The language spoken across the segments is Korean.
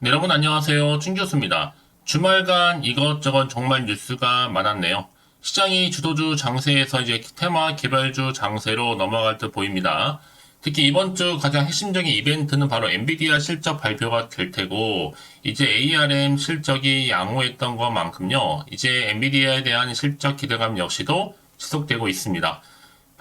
네, 여러분 안녕하세요. 춘 교수입니다. 주말간 이것저것 정말 뉴스가 많았네요. 시장이 주도주 장세에서 이제 테마 개별주 장세로 넘어갈 듯 보입니다. 특히 이번 주 가장 핵심적인 이벤트는 바로 엔비디아 실적 발표가 될 테고, 이제 ARM 실적이 양호했던 것만큼요, 이제 엔비디아에 대한 실적 기대감 역시도 지속되고 있습니다.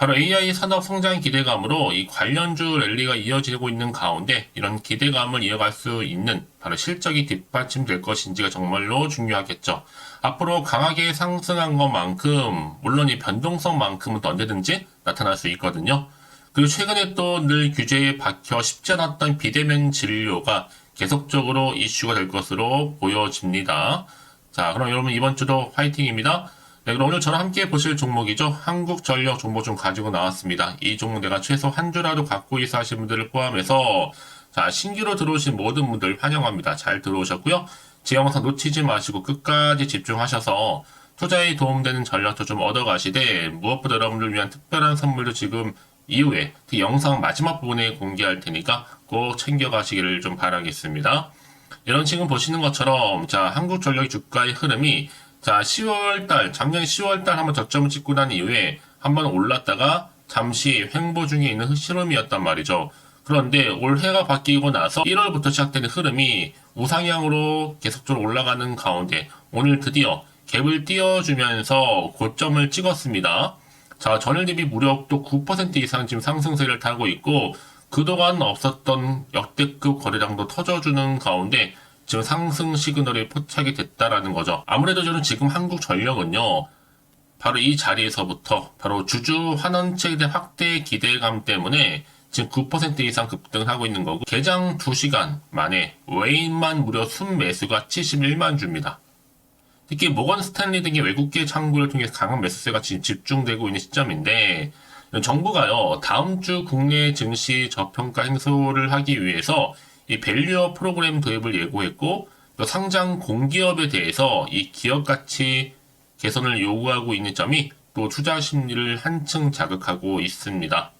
바로 AI 산업 성장 기대감으로 이 관련주 랠리가 이어지고 있는 가운데 이런 기대감을 이어갈 수 있는 바로 실적이 뒷받침될 것인지가 정말로 중요하겠죠. 앞으로 강하게 상승한 것만큼 물론 이 변동성만큼은 또 언제든지 나타날 수 있거든요. 그리고 최근에 또 늘 규제에 박혀 쉽지 않았던 비대면 진료가 계속적으로 이슈가 될 것으로 보여집니다. 자, 그럼 여러분 이번 주도 화이팅입니다. 네, 그럼 오늘 저랑 함께 보실 종목이죠. 한국전력 정보 좀 가지고 나왔습니다. 이 종목 내가 최소 한 주라도 갖고 있어 하신 분들을 포함해서 자, 신규로 들어오신 모든 분들 환영합니다. 잘 들어오셨고요. 제 영상 놓치지 마시고 끝까지 집중하셔서 투자에 도움되는 전략도 좀 얻어가시되 무엇보다 여러분들 위한 특별한 선물도 지금 이후에 영상 마지막 부분에 공개할 테니까 꼭 챙겨가시기를 좀 바라겠습니다. 이런 지금 보시는 것처럼 자, 한국전력 주가의 흐름이 자, 10월달, 작년 10월달 한번 저점을 찍고 난 이후에 한번 올랐다가 잠시 횡보 중에 있는 흐름이었단 말이죠. 그런데 올해가 바뀌고 나서 1월부터 시작되는 흐름이 우상향으로 계속적으로 올라가는 가운데 오늘 드디어 갭을 띄워주면서 고점을 찍었습니다. 자, 전일 대비 무려 또 9% 이상 지금 상승세를 타고 있고 그동안 없었던 역대급 거래량도 터져주는 가운데 지금 상승 시그널이 포착이 됐다라는 거죠. 아무래도 저는 지금 한국전력은요, 바로 이 자리에서부터 바로 주주 환원책에 대한 확대 기대감 때문에 지금 9% 이상 급등을 하고 있는 거고, 개장 2시간 만에 외인만 무려 순매수가 71만 주입니다. 특히 모건 스탠리 등의 외국계 창구를 통해서 강한 매수세가 지금 집중되고 있는 시점인데, 정부가요, 다음 주 국내 증시 저평가 행소를 하기 위해서 이 밸류업 프로그램 도입을 예고했고 또 상장 공기업에 대해서 이 기업 가치 개선을 요구하고 있는 점이 또 투자 심리를 한층 자극하고 있습니다.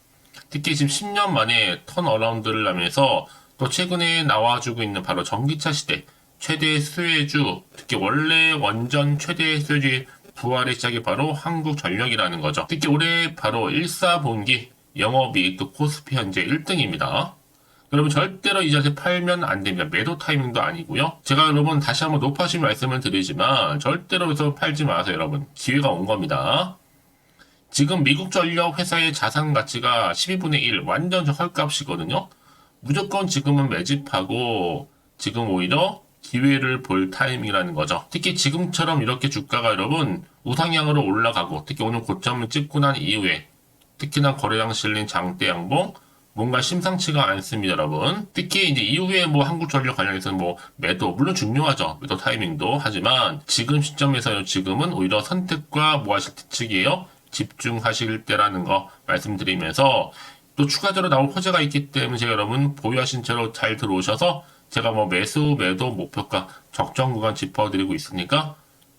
특히 지금 10년 만에 턴어라운드를 하면서 또 최근에 나와주고 있는 바로 전기차 시대 최대 수혜주, 특히 원래 원전 최대 수혜주의 부활의 시작이 바로 한국전력이라는 거죠. 특히 올해 바로 1사분기 영업이익 또 코스피 현재 1등입니다. 여러분 절대로 이 자세 팔면 안 됩니다. 매도 타이밍도 아니고요. 제가 여러분 다시 한번 높아진 말씀을 드리지만 절대로 여기서 팔지 마세요. 여러분 기회가 온 겁니다. 지금 미국 전력 회사의 자산 가치가 12분의 1 완전 헐값이거든요. 무조건 지금은 매집하고 지금 오히려 기회를 볼 타이밍이라는 거죠. 특히 지금처럼 이렇게 주가가 여러분 우상향으로 올라가고 특히 오늘 고점을 찍고 난 이후에 특히나 거래량 실린 장대 양봉 뭔가 심상치가 않습니다, 여러분. 특히 이제 이후에 뭐 한국전력 관련해서는 뭐 매도, 물론 중요하죠. 매도 타이밍도. 하지만 지금 시점에서 지금은 오히려 선택과 뭐 하실 측이에요? 집중하실 때라는 거 말씀드리면서 또 추가적으로 나올 호재가 있기 때문에 제가 여러분 보유하신 채로 잘 들어오셔서 제가 뭐 매수, 매도, 목표가 적정 구간 짚어드리고 있으니까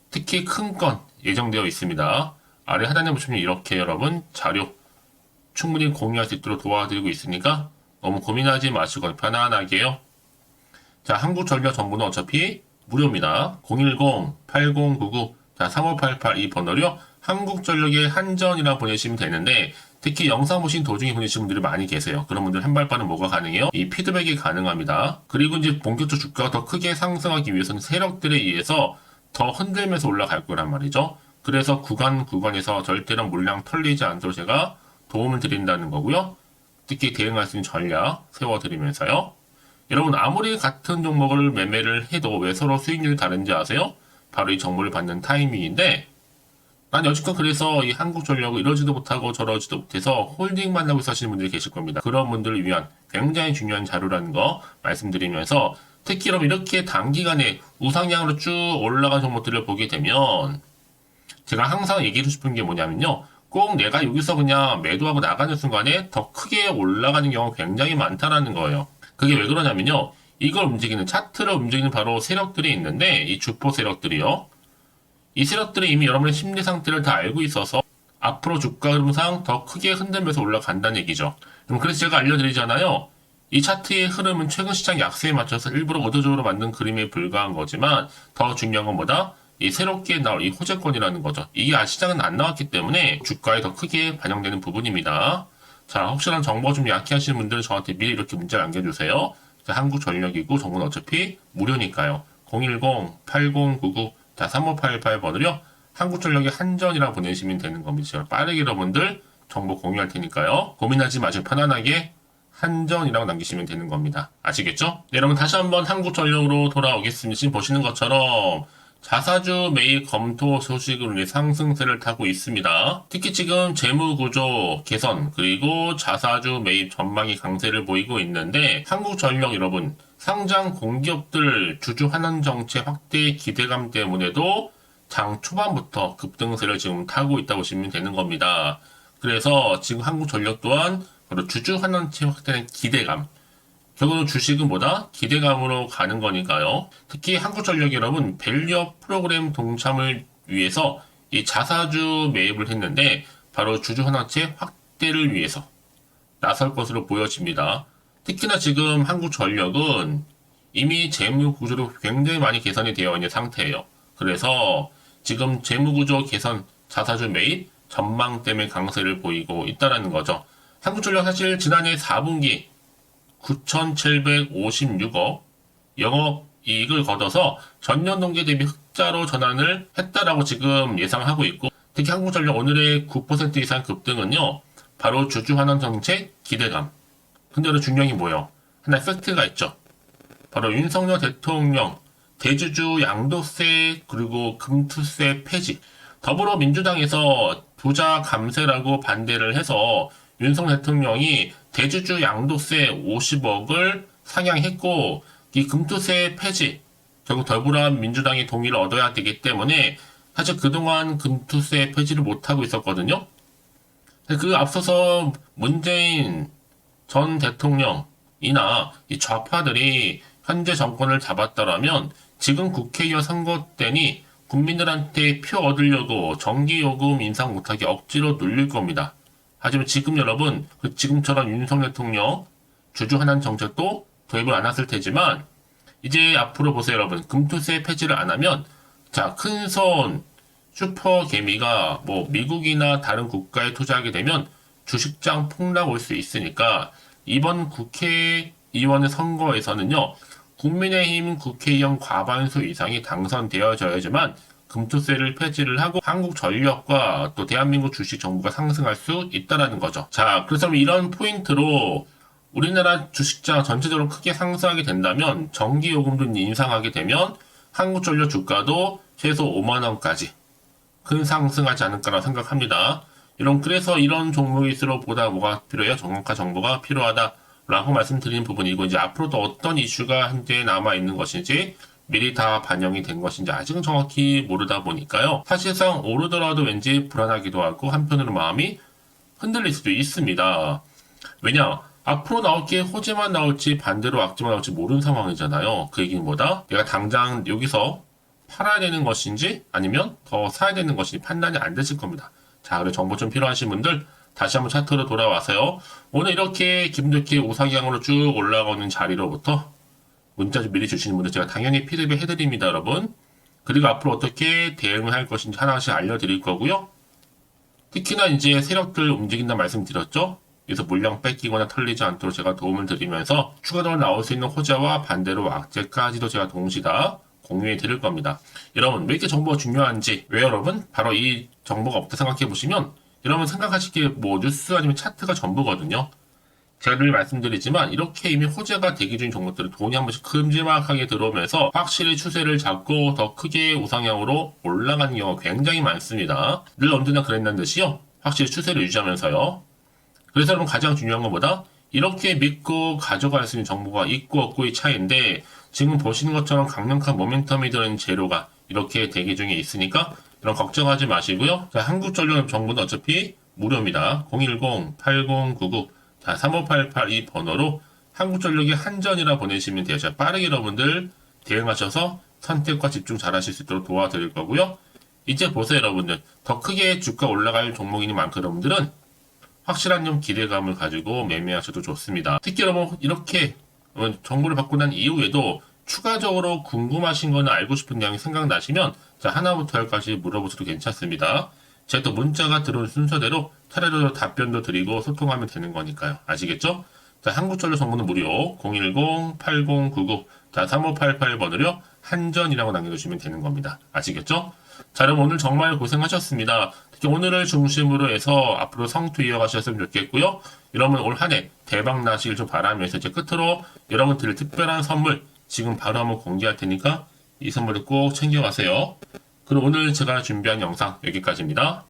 특히 큰 건 예정되어 있습니다. 아래 하단에 보시면 이렇게 여러분 자료 충분히 공유할 수 있도록 도와드리고 있으니까 너무 고민하지 마시고 편안하게요. 자, 한국전력 정보는 어차피 무료입니다. 010-8099 3588 이 번호로요. 한국전력의 한전이라 보내시면 되는데 특히 영상 보신 도중에 보내신 분들이 많이 계세요. 그런 분들 한 발빠른 뭐가 가능해요? 이 피드백이 가능합니다. 그리고 이제 본격적 주가가 더 크게 상승하기 위해서는 세력들에 의해서 더 흔들면서 올라갈 거란 말이죠. 그래서 구간에서 절대로 물량 털리지 않도록 제가 도움을 드린다는 거고요. 특히 대응할 수 있는 전략 세워드리면서요. 여러분 아무리 같은 종목을 매매를 해도 왜 서로 수익률이 다른지 아세요? 바로 이 정보를 받는 타이밍인데 난 여지껏 그래서 이 한국전력을 이러지도 못하고 저러지도 못해서 홀딩만 하고 사시는 분들이 계실 겁니다. 그런 분들을 위한 굉장히 중요한 자료라는 거 말씀드리면서 특히 여러분 이렇게 단기간에 우상향으로 쭉 올라간 종목들을 보게 되면 제가 항상 얘기하고 싶은 게 뭐냐면요. 꼭 내가 여기서 그냥 매도하고 나가는 순간에 더 크게 올라가는 경우가 굉장히 많다라는 거예요. 그게 왜 그러냐면요. 이걸 움직이는 차트를 움직이는 바로 세력들이 있는데 이 주포 세력들이요. 이 세력들이 이미 여러분의 심리 상태를 다 알고 있어서 앞으로 주가 흐름상 더 크게 흔들면서 올라간다는 얘기죠. 그래서 제가 알려드리잖아요. 이 차트의 흐름은 최근 시장 약세에 맞춰서 일부러 의도적으로 만든 그림에 불과한 거지만 더 중요한 건 뭐다? 이 새롭게 나올 이 호재권이라는 거죠. 이게 아직 시장은 안 나왔기 때문에 주가에 더 크게 반영되는 부분입니다. 자, 혹시나 정보가 좀 약해하시는 분들은 저한테 미리 이렇게 문자 남겨주세요. 자, 한국전력이고 정보는 어차피 무료니까요. 010-8099-3588번으로요. 한국전력의 한전이라 보내시면 되는 겁니다. 빠르게 여러분들 정보 공유할 테니까요. 고민하지 마시고 편안하게 한전이라고 남기시면 되는 겁니다. 아시겠죠? 네, 여러분 다시 한번 한국전력으로 돌아오겠습니다. 지금 보시는 것처럼 자사주 매입 검토 소식으로 인해 상승세를 타고 있습니다. 특히 지금 재무구조 개선 그리고 자사주 매입 전망이 강세를 보이고 있는데 한국전력 여러분 상장 공기업들 주주 환원 정책 확대 기대감 때문에도 장 초반부터 급등세를 지금 타고 있다고 보시면 되는 겁니다. 그래서 지금 한국전력 또한 바로 주주 환원체 확대는 기대감 결국은 주식은 뭐다? 기대감으로 가는 거니까요. 특히 한국전력이 여러분 밸류업 프로그램 동참을 위해서 이 자사주 매입을 했는데 바로 주주 환원체 확대를 위해서 나설 것으로 보여집니다. 특히나 지금 한국전력은 이미 재무구조로 굉장히 많이 개선이 되어 있는 상태예요. 그래서 지금 재무구조 개선 자사주 매입 전망 때문에 강세를 보이고 있다는 거죠. 한국전력 사실 지난해 4분기 9,756억 영업이익을 거둬서 전년 동기 대비 흑자로 전환을 했다라고 지금 예상하고 있고 특히 한국전력 오늘의 9% 이상 급등은요. 바로 주주 환원 정책 기대감. 근데 중요한 게 뭐예요? 하나 팩트가 있죠. 바로 윤석열 대통령 대주주 양도세 그리고 금투세 폐지 더불어민주당에서 부자 감세라고 반대를 해서 윤석열 대통령이 대주주 양도세 50억을 상향했고 이 금투세 폐지 결국 더불어민주당이 동의를 얻어야 되기 때문에 사실 그동안 금투세 폐지를 못하고 있었거든요. 그 앞서서 문재인 전 대통령이나 이 좌파들이 현재 정권을 잡았더라면 지금 국회의원 선거 때니 국민들한테 표 얻으려고 전기요금 인상 못하게 억지로 눌릴 겁니다. 하지만 지금 여러분 지금처럼 윤석열 대통령 주주 환원 정책도 도입을 안 했을 테지만 이제 앞으로 보세요 여러분 금투세 폐지를 안 하면 자 큰손 슈퍼개미가 뭐 미국이나 다른 국가에 투자하게 되면 주식장 폭락 올 수 있으니까 이번 국회의원 선거에서는요 국민의힘 국회의원 과반수 이상이 당선되어져야지만 금투세를 폐지를 하고 한국전력과 또 대한민국 주식 정부가 상승할 수 있다는 거죠. 자, 그래서 이런 포인트로 우리나라 주식장 전체적으로 크게 상승하게 된다면 전기요금도 인상하게 되면 한국전력 주가도 최소 5만원까지 큰 상승하지 않을까라고 생각합니다. 그래서 이런 종목일수록 보다 뭐가 필요해요? 정확한 정보가 필요하다라고 말씀드리는 부분이고 이제 앞으로도 어떤 이슈가 현재 남아있는 것인지 미리 다 반영이 된 것인지 아직은 정확히 모르다 보니까요. 사실상 오르더라도 왠지 불안하기도 하고 한편으로 마음이 흔들릴 수도 있습니다. 왜냐? 앞으로 나올 게 호재만 나올지 반대로 악재만 나올지 모르는 상황이잖아요. 그 얘기는 뭐다? 내가 당장 여기서 팔아야 되는 것인지 아니면 더 사야 되는 것인지 판단이 안 되실 겁니다. 자, 그리고 정보 좀 필요하신 분들 다시 한번 차트로 돌아와서요. 오늘 이렇게 기분 좋게 우상향으로 쭉 올라가는 자리로부터 문자 좀 미리 주시는 분들 제가 당연히 피드백 해드립니다, 여러분. 그리고 앞으로 어떻게 대응을 할 것인지 하나씩 알려드릴 거고요. 특히나 이제 세력들 움직인다 말씀드렸죠. 그래서 물량 뺏기거나 털리지 않도록 제가 도움을 드리면서 추가적으로 나올 수 있는 호재와 반대로 악재까지도 제가 동시에 다 공유해 드릴 겁니다. 여러분 왜 이렇게 정보가 중요한지 왜 여러분 바로 이 정보가 없다 생각해 보시면 여러분 생각하실 게 뭐 뉴스 아니면 차트가 전부거든요. 제가 늘 말씀드리지만 이렇게 이미 호재가 대기 중인 종목들은 돈이 한 번씩 큼지막하게 들어오면서 확실히 추세를 잡고 더 크게 우상향으로 올라가는 경우가 굉장히 많습니다. 늘 언제나 그랬다는 듯이요. 확실히 추세를 유지하면서요. 그래서 여러분 가장 중요한 것보다 이렇게 믿고 가져갈 수 있는 정보가 있고 없고의 차이인데 지금 보시는 것처럼 강력한 모멘텀이 드는 재료가 이렇게 대기 중에 있으니까 이런 걱정하지 마시고요. 자, 한국전력 정보는 어차피 무료입니다. 010-8099-3588 번호로 한국전력이 한전이라 보내시면 돼요. 자, 빠르게 여러분들 대응하셔서 선택과 집중 잘 하실 수 있도록 도와드릴 거고요. 이제 보세요 여러분들. 더 크게 주가 올라갈 종목이니 많고 여러분들은 확실한 좀 기대감을 가지고 매매하셔도 좋습니다. 특히 여러분 이렇게 정보를 받고 난 이후에도 추가적으로 궁금하신 거나 알고 싶은 내용이 생각나시면 자, 하나부터 열까지 물어보셔도 괜찮습니다. 제가 또 문자가 들어온 순서대로 차례로 답변도 드리고 소통하면 되는 거니까요. 아시겠죠? 자, 한국전력 정보는 무료 010-8099 자, 3588번으로 한전이라고 남겨주시면 되는 겁니다. 아시겠죠? 자, 여러분 오늘 정말 고생하셨습니다. 특히 오늘을 중심으로 해서 앞으로 성투 이어가셨으면 좋겠고요. 여러분 올 한 해 대박 나시길 좀 바라면서 이제 끝으로 여러분 드릴 특별한 선물 지금 바로 한번 공개할 테니까 이 선물을 꼭 챙겨가세요. 그럼 오늘 제가 준비한 영상 여기까지입니다.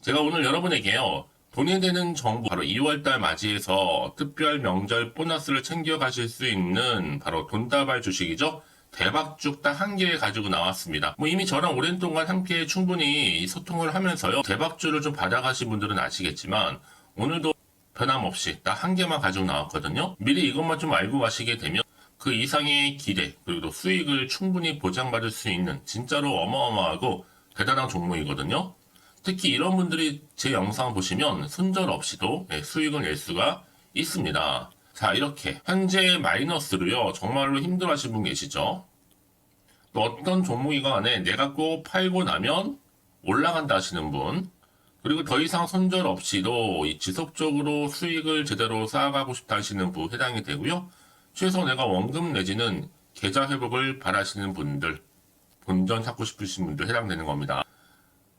제가 오늘 여러분에게요. 돈이 되는 정보 바로 2월달 맞이해서 특별 명절 보너스를 챙겨가실 수 있는 바로 돈다발 주식이죠. 대박죽 딱 한 개 가지고 나왔습니다. 뭐 이미 저랑 오랜 동안 함께 충분히 소통을 하면서요. 대박주를 좀 받아가신 분들은 아시겠지만 오늘도 변함없이 딱 한 개만 가지고 나왔거든요. 미리 이것만 좀 알고 가시게 되면 그 이상의 기대 그리고 또 수익을 충분히 보장받을 수 있는 진짜로 어마어마하고 대단한 종목이거든요. 특히 이런 분들이 제 영상 보시면 손절 없이도 수익을 낼 수가 있습니다. 자, 이렇게 현재 마이너스로요. 정말로 힘들어하시는 분 계시죠? 또 어떤 종목이간에 내가 꼭 팔고 나면 올라간다 하시는 분, 그리고 더 이상 손절 없이도 지속적으로 수익을 제대로 쌓아가고 싶다 하시는 분 해당이 되고요. 최소 내가 원금 내지는 계좌 회복을 바라시는 분들, 본전 찾고 싶으신 분들 해당되는 겁니다.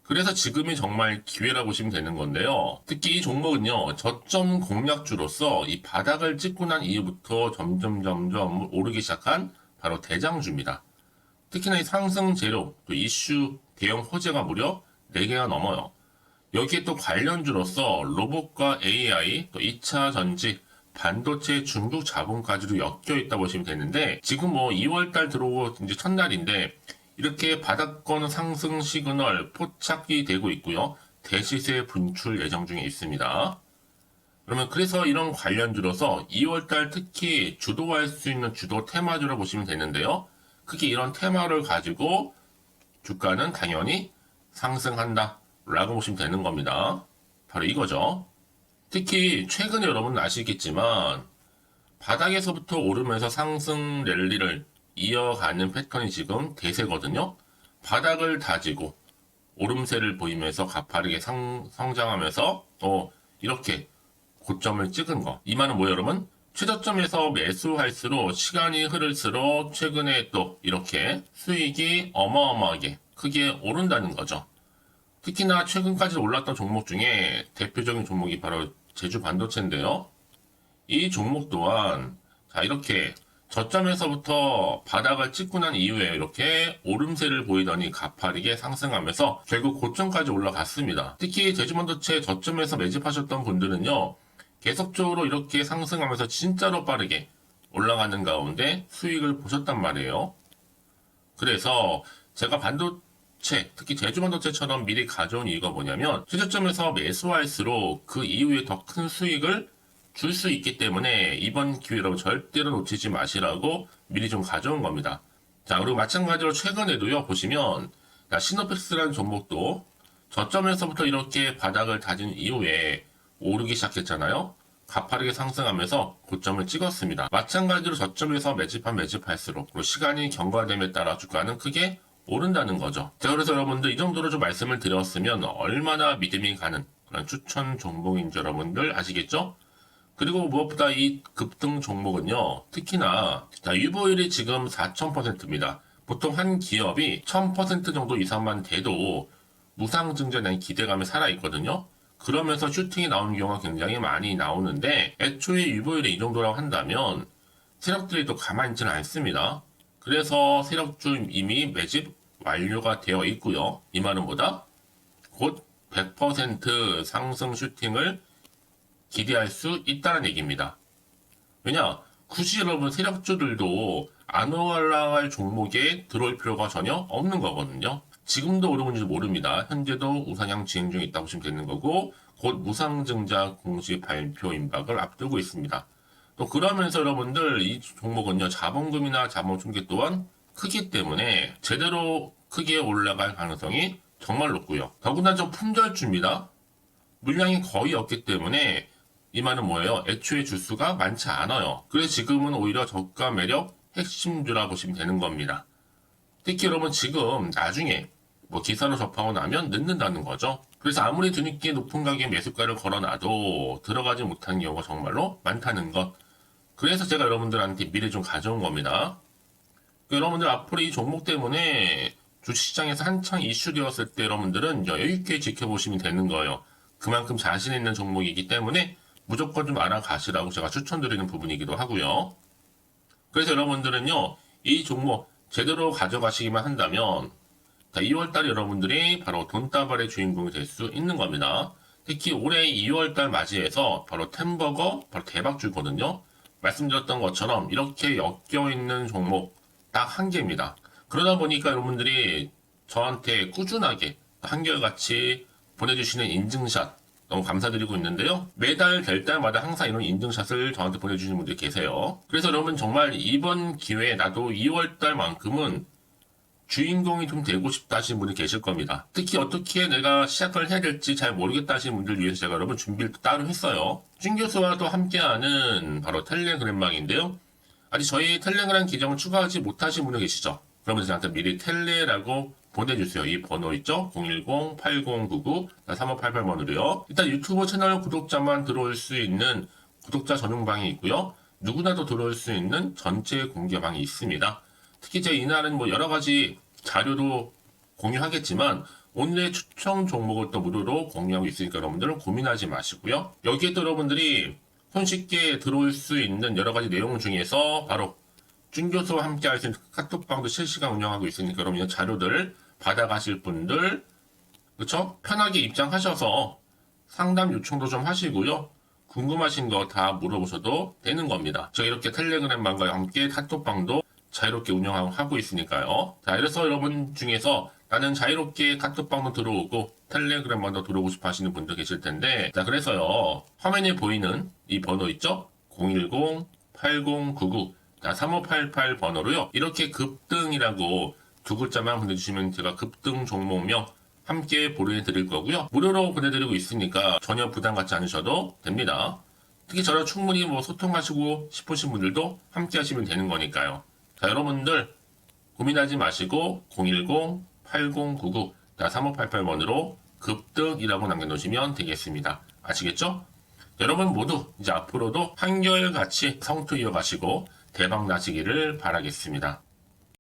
그래서 지금이 정말 기회라고 보시면 되는 건데요. 특히 이 종목은요, 저점 공략주로서 이 바닥을 찍고 난 이후부터 점점 오르기 시작한 바로 대장주입니다. 특히나 이 상승 재료, 또 이슈, 대형 호재가 무려 4개가 넘어요. 여기에 또 관련주로서 로봇과 AI, 또 2차 전지, 반도체 중국 자본까지도 엮여 있다 보시면 되는데 지금 뭐 2월달 들어오고 이제 첫날인데 이렇게 바닥권 상승 시그널 포착이 되고 있고요. 대시세 분출 예정 중에 있습니다. 그러면 그래서 이런 관련주로서 2월달 특히 주도할 수 있는 주도 테마주로 보시면 되는데요. 크게 이런 테마를 가지고 주가는 당연히 상승한다 라고 보시면 되는 겁니다. 바로 이거죠. 특히 최근에 여러분 아시겠지만 바닥에서부터 오르면서 상승 랠리를 이어가는 패턴이 지금 대세거든요. 바닥을 다지고 오름세를 보이면서 가파르게 성장하면서 이렇게 고점을 찍은 거. 이 말은 뭐예요, 여러분? 최저점에서 매수할수록 시간이 흐를수록 최근에 또 이렇게 수익이 어마어마하게 크게 오른다는 거죠. 특히나 최근까지 올랐던 종목 중에 대표적인 종목이 바로 제주 반도체인데요. 이 종목 또한 자 이렇게 저점에서부터 바닥을 찍고 난 이후에 이렇게 오름세를 보이더니 가파르게 상승하면서 결국 고점까지 올라갔습니다. 특히 제주 반도체 저점에서 매집하셨던 분들은요. 계속적으로 이렇게 상승하면서 진짜로 빠르게 올라가는 가운데 수익을 보셨단 말이에요. 그래서 제가 반도체, 특히 제주 반도체처럼 미리 가져온 이유가 뭐냐면 최저점에서 매수할수록 그 이후에 더 큰 수익을 줄 수 있기 때문에 이번 기회로 절대로 놓치지 마시라고 미리 좀 가져온 겁니다. 자, 그리고 마찬가지로 최근에도요, 보시면 시노펙스라는 종목도 저점에서부터 이렇게 바닥을 다진 이후에 오르기 시작했잖아요. 가파르게 상승하면서 고점을 찍었습니다. 마찬가지로 저점에서 매집할수록 그리고 시간이 경과됨에 따라 주가는 크게 오른다는 거죠. 자, 그래서 여러분들 이 정도로 좀 말씀을 드렸으면 얼마나 믿음이 가는 그런 추천 종목인지 여러분들 아시겠죠? 그리고 무엇보다 이 급등 종목은요, 특히나 유보율이 지금 4000%입니다. 보통 한 기업이 1000% 정도 이상만 돼도 무상증자에 대한 기대감이 살아있거든요. 그러면서 슈팅이 나오는 경우가 굉장히 많이 나오는데 애초에 유보율이 이 정도라고 한다면 세력들이 또 가만히 있지는 않습니다. 그래서 세력주 이미 매집 완료가 되어 있고요. 이 말은 뭐다? 곧 100% 상승 슈팅을 기대할 수 있다는 얘기입니다. 왜냐? 굳이 여러분 세력주들도 안 올라갈 종목에 들어올 필요가 전혀 없는 거거든요. 지금도 오르고 있는지 모릅니다. 현재도 우상향 진행 중에 있다고 보시면 되는 거고 곧 무상증자 공시 발표 임박을 앞두고 있습니다. 또 그러면서 여러분들 이 종목은요 자본금이나 자본 충격 또한 크기 때문에 제대로 크게 올라갈 가능성이 정말 높고요. 더구나 좀 품절주입니다. 물량이 거의 없기 때문에 이 말은 뭐예요? 애초에 주수가 많지 않아요. 그래서 지금은 오히려 저가 매력 핵심주라 보시면 되는 겁니다. 특히 여러분 지금 나중에 뭐 기사로 접하고 나면 늦는다는 거죠. 그래서 아무리 뒤늦게 높은 가격에 매수가를 걸어놔도 들어가지 못하는 경우가 정말로 많다는 것. 그래서 제가 여러분들한테 미리 좀 가져온 겁니다. 여러분들 앞으로 이 종목 때문에 주식시장에서 한창 이슈되었을 때 여러분들은 여유있게 지켜보시면 되는 거예요. 그만큼 자신 있는 종목이기 때문에 무조건 좀 알아가시라고 제가 추천드리는 부분이기도 하고요. 그래서 여러분들은요, 이 종목 제대로 가져가시기만 한다면 2월달에 여러분들이 바로 돈다발의 주인공이 될 수 있는 겁니다. 특히 올해 2월달 맞이해서 바로 템버거 바로 대박주거든요. 말씀드렸던 것처럼 이렇게 엮여있는 종목 딱 한 개입니다. 그러다 보니까 여러분들이 저한테 꾸준하게 한결같이 보내주시는 인증샷 너무 감사드리고 있는데요. 매달 될 때마다 항상 이런 인증샷을 저한테 보내주시는 분들이 계세요. 그래서 여러분 정말 이번 기회에 나도 2월달만큼은 주인공이 좀 되고 싶다 하시는 분이 계실 겁니다. 특히 어떻게 내가 시작을 해야 될지 잘 모르겠다 하시는 분들 위해서 제가 여러분 준비를 따로 했어요. 준 교수와도 함께하는 바로 텔레그램방인데요. 아직 저희 텔레그램 계정을 추가하지 못하신 분이 계시죠? 그러면 저한테 미리 텔레라고 보내주세요. 이 번호 있죠? 010-8099-3588번으로요. 일단 유튜브 채널 구독자만 들어올 수 있는 구독자 전용방이 있고요. 누구나도 들어올 수 있는 전체 공개방이 있습니다. 특히 제 이날은 뭐 여러 가지 자료도 공유하겠지만 오늘의 추천 종목을 또 무료로 공유하고 있으니까 여러분들은 고민하지 마시고요. 여기에 또 여러분들이 손쉽게 들어올 수 있는 여러 가지 내용 중에서 바로 준교수와 함께 할 수 있는 카톡방도 실시간 운영하고 있으니까 여러분 이 자료들 받아가실 분들 그쵸? 편하게 입장하셔서 상담 요청도 좀 하시고요. 궁금하신 거 다 물어보셔도 되는 겁니다. 제가 이렇게 텔레그램방과 함께 카톡방도 자유롭게 운영하고 있으니까요. 자, 그래서 여러분 중에서 나는 자유롭게 카톡방도 들어오고 텔레그램방도 들어오고 싶어 하시는 분들 계실 텐데, 자, 그래서요. 화면에 보이는 이 번호 있죠? 010-8099-3588 번호로요. 이렇게 급등이라고 두 글자만 보내주시면 제가 급등 종목명 함께 보내드릴 거고요. 무료로 보내드리고 있으니까 전혀 부담 갖지 않으셔도 됩니다. 특히 저랑 충분히 뭐 소통하시고 싶으신 분들도 함께 하시면 되는 거니까요. 자, 여러분들 고민하지 마시고 010-8099-3588번으로 급등이라고 남겨놓으시면 되겠습니다. 아시겠죠? 여러분 모두 이제 앞으로도 한결같이 성투 이어가시고 대박 나시기를 바라겠습니다.